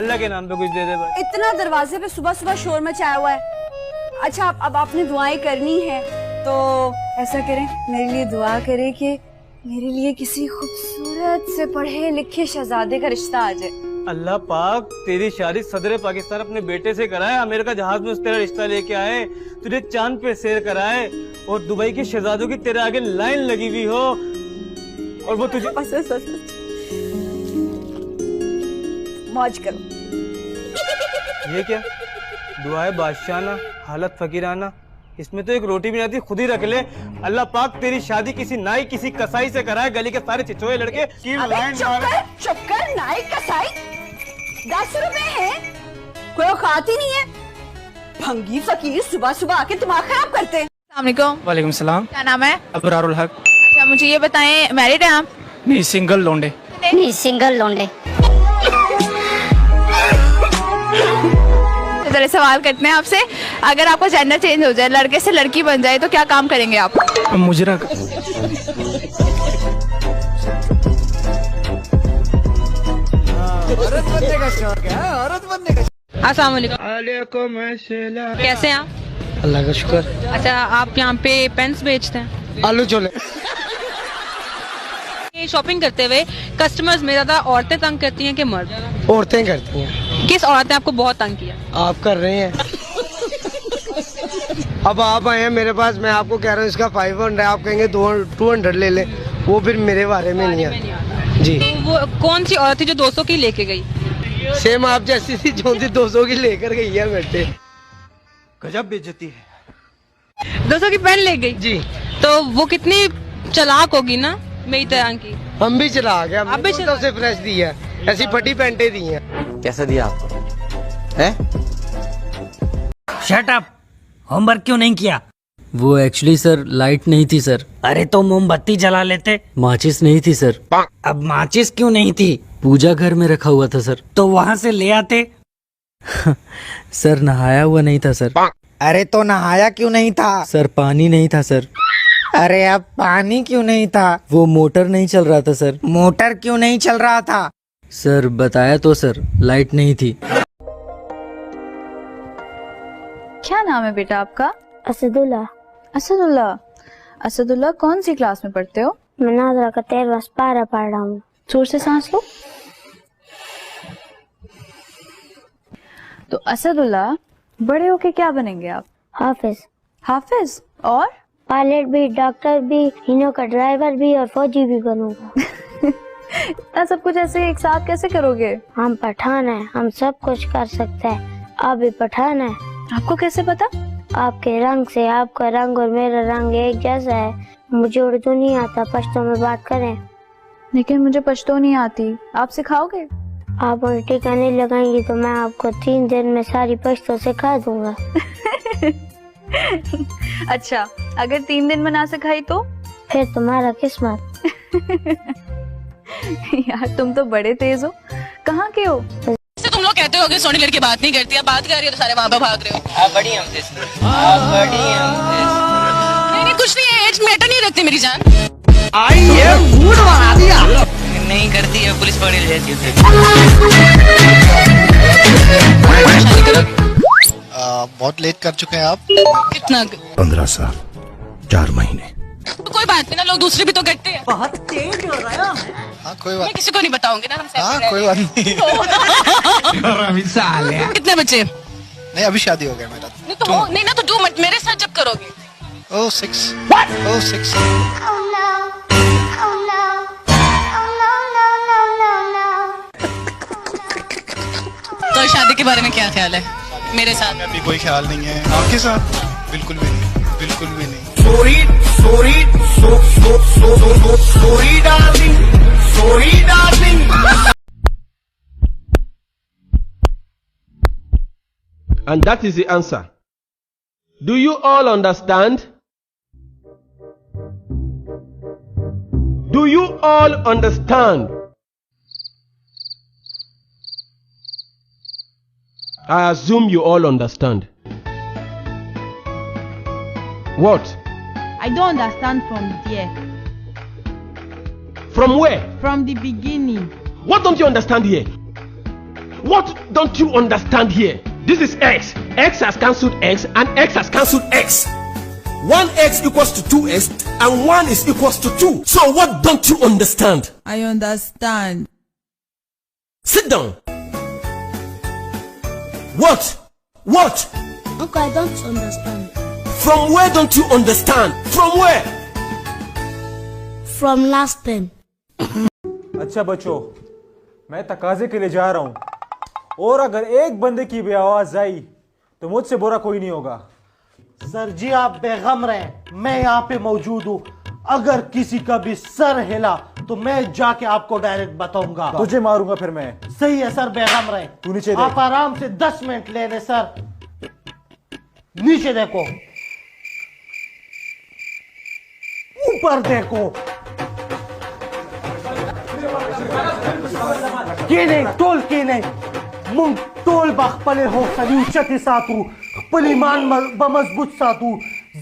अल्लाह के नाम पे कुछ दे दे भाई। इतना दरवाजे पे सुबह सुबह शोर मचाया हुआ है। अच्छा अब आपने दुआएं करनी है तो ऐसा करें, मेरे लिए दुआ करें कि मेरे लिए किसी खूबसूरत से पढ़े लिखे शहजादे का रिश्ता आ जाए। अल्लाह पाक तेरी शादी सदर पाकिस्तान अपने बेटे से कराए, अमेरिका जहाज में तेरा रिश्ता लेके आए, तुझे चांद पे सैर कराए और दुबई के शहजादों की तेरे आगे लाइन लगी हुई हो और वो तुझे मौज करो। ये क्या दुआए बादशाहना हालत फकीराना, इसमें तो एक रोटी भी नहीं आती, खुद ही रख ले। अल्लाह पाक तेरी शादी किसी नाई किसी कसाई से कराए, गली के सारे चिचोए लड़के की लाइन मारे। चुप कर नाई कसाई, 10 रुपए है, कोई औकात ही नहीं है। भंगी फकीर सुबह सुबह आके दिमाग खराब करते हैं। अस्सलामुअलैकुम। वालेकुम सलाम। क्या नाम है? अबरारुल हक। अच्छा मुझे ये बताएं, मैरिड हैं आप? नहीं, सिंगल लोंडे। नहीं, सिंगल लोंडे। तो जरा सवाल करते हैं आपसे, अगर आपका जेंडर चेंज हो जाए, लड़के से लड़की बन जाए, तो क्या काम करेंगे आप? मुजरा। औरत बनने का शौक है, औरत बनने का। अस्सलाम वालेकुम। कैसे हैं आप? अल्लाह का शुक्र। अच्छा आप यहाँ पे पेन्स बेचते हैं? आलू छोले। ये शॉपिंग करते हुए कस्टमर्स में ज्यादा औरतें तंग करती हैं कि मर्द? औरतें करती हैं। किस औरत ने आपको बहुत तंग किया? आप कर रहे हैं। अब आप आए हैं मेरे पास, मैं आपको कह रहा हूँ इसका 500 है, आप कहेंगे 200 ले ले, वो फिर मेरे बारे में नहीं है जी। तो वो कौन सी औरत थी जो 200 की लेके गई? सेम आप जैसी थी जो 200 की लेकर गई है बेटे। गजब बेइज्जती है। 200 की पेन ले गई जी। तो वो कितनी चालाक होगी ना मेरी तरह की। हम भी चला गए, आप भी चला उसे फ्रेश दी है, ऐसी फटी पैंटे दी हैं। कैसा दिया आपको? हैं? शट अप, होमवर्क क्यों नहीं किया? वो एक्चुअली सर लाइट नहीं थी सर। अरे तो मोमबत्ती जला लेते। माचिस नहीं थी सर। अब माचिस क्यों नहीं थी? पूजा घर में रखा हुआ था सर। तो वहाँ से ले आते। सर नहाया हुआ नहीं था सर। अरे तो नहाया क्यों नहीं था? सर पानी नहीं था सर। अरे अब पानी क्यों नहीं था? वो मोटर नहीं चल रहा था सर। मोटर क्यों नहीं चल रहा था? सर बताया तो सर, लाइट नहीं थी। क्या नाम है बेटा आपका? असदुल्ला। असदुल्ला। असदुल्ला कौन सी क्लास में पढ़ते हो? मैं नादरा का 13वां पारा पढ़ रहा हूँ। जोर से सांस लो। तो असदुल्ला बड़े होके क्या बनेंगे आप? हाफिज। हाफिज? और पायलट भी, डॉक्टर भी, इनो का ड्राइवर भी और फौजी भी बनूंगा। इतना सब कुछ ऐसे एक साथ कैसे करोगे? हम पठान है, हम सब कुछ कर सकते हैं। आप भी पठान है। आपको कैसे पता? आपके रंग से, आपका रंग और मेरा रंग एक जैसा है। मुझे उर्दू नहीं आता, पश्तो में बात करें। लेकिन मुझे पश्तो नहीं आती, आप सिखाओगे? आप उल्टी करने लगाएंगी तो मैं आपको 3 दिन में सारी पश्तो सिखा दूंगा। अच्छा अगर 3 दिन में ना सिखाई तो? फिर तुम्हारा किस्मत। यार तुम तो बड़े तेज हो। कहाँ के हो? तुम लोग कहते हो कि सोनी लड़की बात नहीं करती, अब बात कर रही हो तो सारे वहाँ पे भाग रहे हो। आप बड़ी हमसे। आप बड़ी हमसे। नहीं कुछ नहीं है, एज मैटर नहीं रखती मेरी जान। आई ये मूड बना दिया। नहीं करती है, पुलिस पकड़ ले जाती है। बहुत लेट कर चुके हैं आप। कितना? 15 साल 4 महीने। तो कोई बात नहीं ना, लोग दूसरे भी तो करते हैं। बहुत तेज हो रहा है। हाँ कोई बात। मैं किसी को नहीं बताऊंगी ना, हम हाँ कोई बात नहीं। कितने बच्चे? नहीं अभी शादी हो गया मेरा। नहीं तो नहीं ना, तो 2 मिनट मेरे साथ जब करोगे। Oh 6। Oh 6। तो शादी के बारे में क्या ख्याल है मेरे साथ? अभी कोई ख्याल नहीं है। आपके साथ? बिल्कुल भी नहीं, बिल्कुल भी नहीं। Sorry darling, sorry darling. And that is the answer. Do you all understand? Do you all understand? I assume you all understand. What? I don't understand from there. From where? From the beginning. What don't you understand here? What don't you understand here? This is X. X has cancelled X and X has cancelled X. 1x equals to 2x and 1 is equals to 2. So what don't you understand? I understand. Sit down. What? What? Uncle, I don't understand. From where don't you understand? From where? From last time. अच्छा बच्चों, मैं तकाजे के लिए जा रहा हूँ और अगर एक बंदे की भी आवाज आई तो मुझसे बुरा कोई नहीं होगा। सर जी आप बेगम रहे, मैं यहाँ पे मौजूद हूँ। अगर किसी का भी सर हिला तो मैं जाके आपको डायरेक्ट बताऊंगा। तुझे मारूंगा फिर मैं। सही है सर, बेगम रहे। तू नीचे देख। आप आराम से 10 मिनट ले ले सर। नीचे देखो, ऊपर देखो, के नहीं टोल के नहीं मुंग टोल बखपले हो सली उच्चते सातू खपल ईमान बमजबूत सातू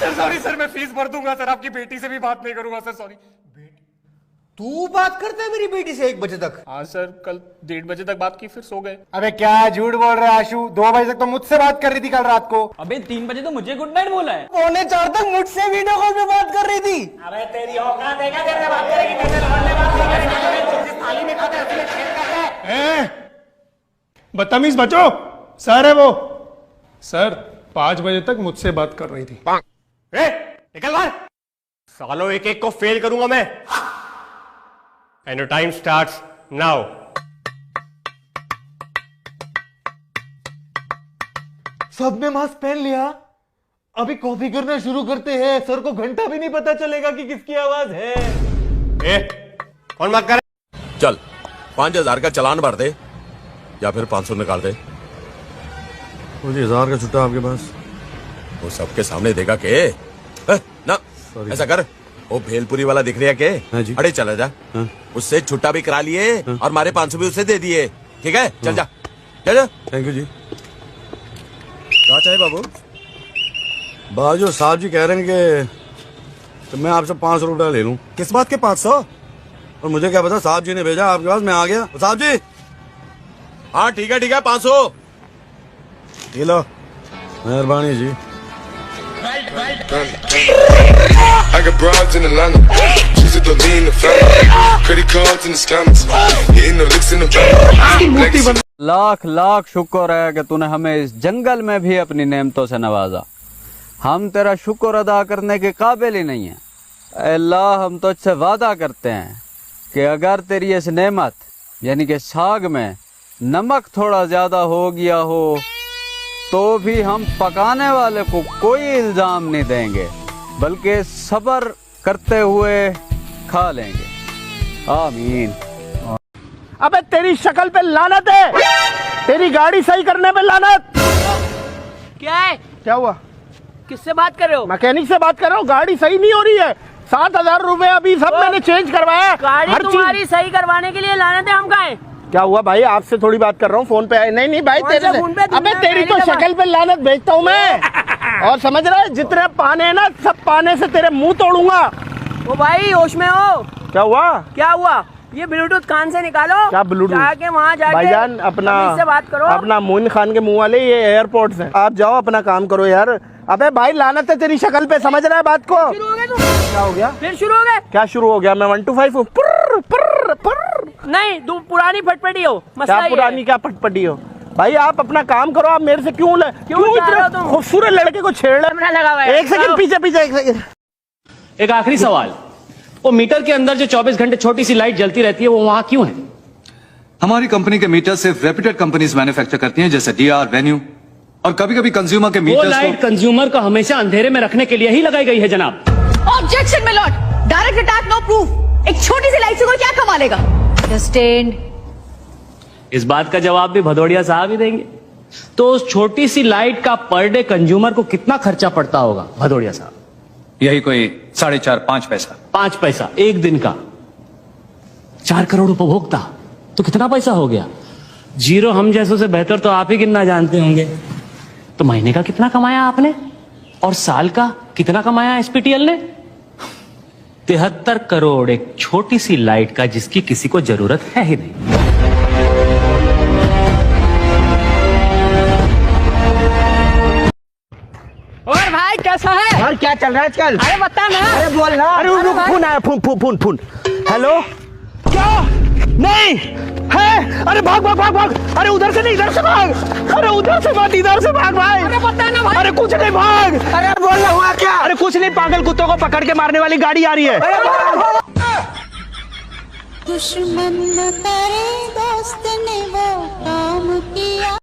सर सॉरी सर, मैं फीस भर दूंगा सर, आपकी बेटी से भी बात नहीं करूंगा सर। सॉरी। तू बात करते है मेरी बेटी से 1 बजे तक? हाँ सर, कल 1:30 बजे तक बात की, फिर सो गए। अबे क्या झूठ बोल रहा है आशु? 2 बजे तक तो मुझसे बात कर रही थी कल रात को। अबे 3 बजे तो मुझे गुड नाइट बोला है। 3:45 तक मुझसे वीडियो कॉल पे बात कर रही थी। अबे तेरी औकात देखा, तेरे से बात करेगी, तेरे से लड़ने बात नहीं करेगी, जिस थाली में खाते हैं उसमें छेद करते हैं। बदतमीज बच्चों, सर है वो। सर 5 बजे तक मुझसे बात कर रही थी। निकल बाहर सालो, एक एक को फेल करूंगा मैं। And your time starts now. सबने मास्क पहन लिया, अभी कॉपी करना शुरू करते हैं। सर को घंटा भी नहीं पता चलेगा कि किसकी आवाज है। कौन बात कर? चल 5000 का चालान भर दे या फिर 500 निकाल दे। मुझे 1000 का छुट्टा आपके पास? वो सबके सामने देगा के? ना ऐसा कर, वो भेलपुरी वाला दिख रहा है के? हाँ जी। अरे चला जा, उससे छुट्टा भी करा लिए और हमारे 500 भी उससे दे दिए। ठीक है, चल जा, चल जा। थैंक यू जी। क्या चाहिए बाबू? बाजू साहब जी कह रहे हैं कि तो मैं आपसे 500 रुपया ले लूं। किस बात के 500? और मुझे क्या पता, साहब जी ने भेजा आपके पास, मैं आ गया। साहब जी, हाँ ठीक है 500 ये लो। मेहरबानी जी। I got broads in Atlanta, she's a lean the family, credit cards in the scammers, hitting the licks in the van. Lakh lakh शुक्र है कि तूने हमें इस जंगल में भी अपनी नेमतों से नवाजा। हम तेरा शुक्र अदा करने के काबिल ही नहीं है। अल्लाह, हम तो तुझसे वादा करते हैं कि अगर तेरी इस नेमत यानी कि साग में नमक थोड़ा ज्यादा हो गया हो तो भी हम पकाने वाले को कोई इल्जाम नहीं देंगे, बल्कि सब्र करते हुए खा लेंगे। आमीन। अबे तेरी शक्ल पे लानत है, तेरी गाड़ी सही करने पे लानत। क्या है? क्या हुआ? किससे बात कर रहे हो? मैकेनिक से बात कर रहा हूँ। गाड़ी सही नहीं हो रही है। 7000 रुपए अभी सब मैंने चेंज करवाया। गाड़ी तुम्हारी सही करवाने के लिए लानत है, हम कहाँ हैं? क्या हुआ भाई? आपसे थोड़ी बात कर रहा हूँ फोन पे। नहीं भाई, तेरे अबे तेरी तो शक्ल पे लानत भेजता हूँ मैं। और समझ रहा है, जितने पाने हैं ना, सब पाने से तेरे मुंह तोड़ूंगा। ओ भाई होश में हो? क्या हुआ? क्या हुआ? ये ब्लूटूथ कान से निकालो। क्या ब्लूटूथ? जाके वहाँ जाके भाईजान अपना से बात करो। अपना मोइन खान के मुंह वाले ये एयरपोर्ट्स हैं। आप जाओ अपना काम करो यार। अबे भाई लानत है तेरी शक्ल पे, समझ रहा है बात को? शुरू हो गए तुम? क्या हो गया? फिर शुरू हो गए? क्या शुरू हो गया? मैं 1 to 5 हूँ। नहीं, तुम पुरानी फटपटी हो। क्या पुरानी, क्या फटपटी हो? भाई आप अपना काम करो। आप मेरे से क्यों इतने खूबसूरत लड़के को छेड़ रहे? एक सेकंड पीछे, एक सेकंड। एक आखिरी सवाल, वो मीटर के अंदर जो 24 घंटे छोटी सी लाइट जलती रहती है, वो वहाँ क्यों है? हमारी कंपनी के मीटर सिर्फ रेप्यूटेड कंपनीज मैन्युफैक्चर करती हैं, जैसे डीआर, वेन्यू, और कभी कभी कंज्यूमर के मीटर। वो लाइट कंज्यूमर को हमेशा अंधेरे में रखने के लिए ही लगाई गई है जनाब। Objection my lord, direct attack, no proof. एक छोटी सी लाइट से कोई क्या कमा लेगा? सस्टेन्ड। इस बात का जवाब भी भदौड़िया साहब ही देंगे। तो उस छोटी सी लाइट का पर डे कंज्यूमर को कितना खर्चा पड़ता होगा भदौड़िया साहब? यही कोई 4.5-5 पैसा। 5 पैसा एक दिन का। 4 करोड़ उपभोक्ता तो कितना पैसा हो गया? जीरो हम जैसों से बेहतर तो आप ही गिनना जानते होंगे। तो महीने का कितना कमाया आपने और साल का कितना कमाया एसपीटीएल ने? 73 करोड़ एक छोटी सी लाइट का जिसकी किसी को जरूरत है ही नहीं। और भाई कैसा है? और क्या चल रहा है आजकल? अरे बता ना। अरे बोल ना। अरे रुक, फोन आया, फोन। हेलो, क्या? नहीं है। अरे भाग भाग भाग भाग। अरे उधर से नहीं, इधर से भाग। अरे उधर से भाग, इधर से भाग भाई। अरे बता ना भाई। अरे कुछ नहीं, भाग। अरे बोल ना, हुआ क्या? अरे कुछ नहीं, पागल कुत्तों को पकड़ के मारने वाली गाड़ी आ रही है। दुश्मन न करे दोस्त ने वो काम किया।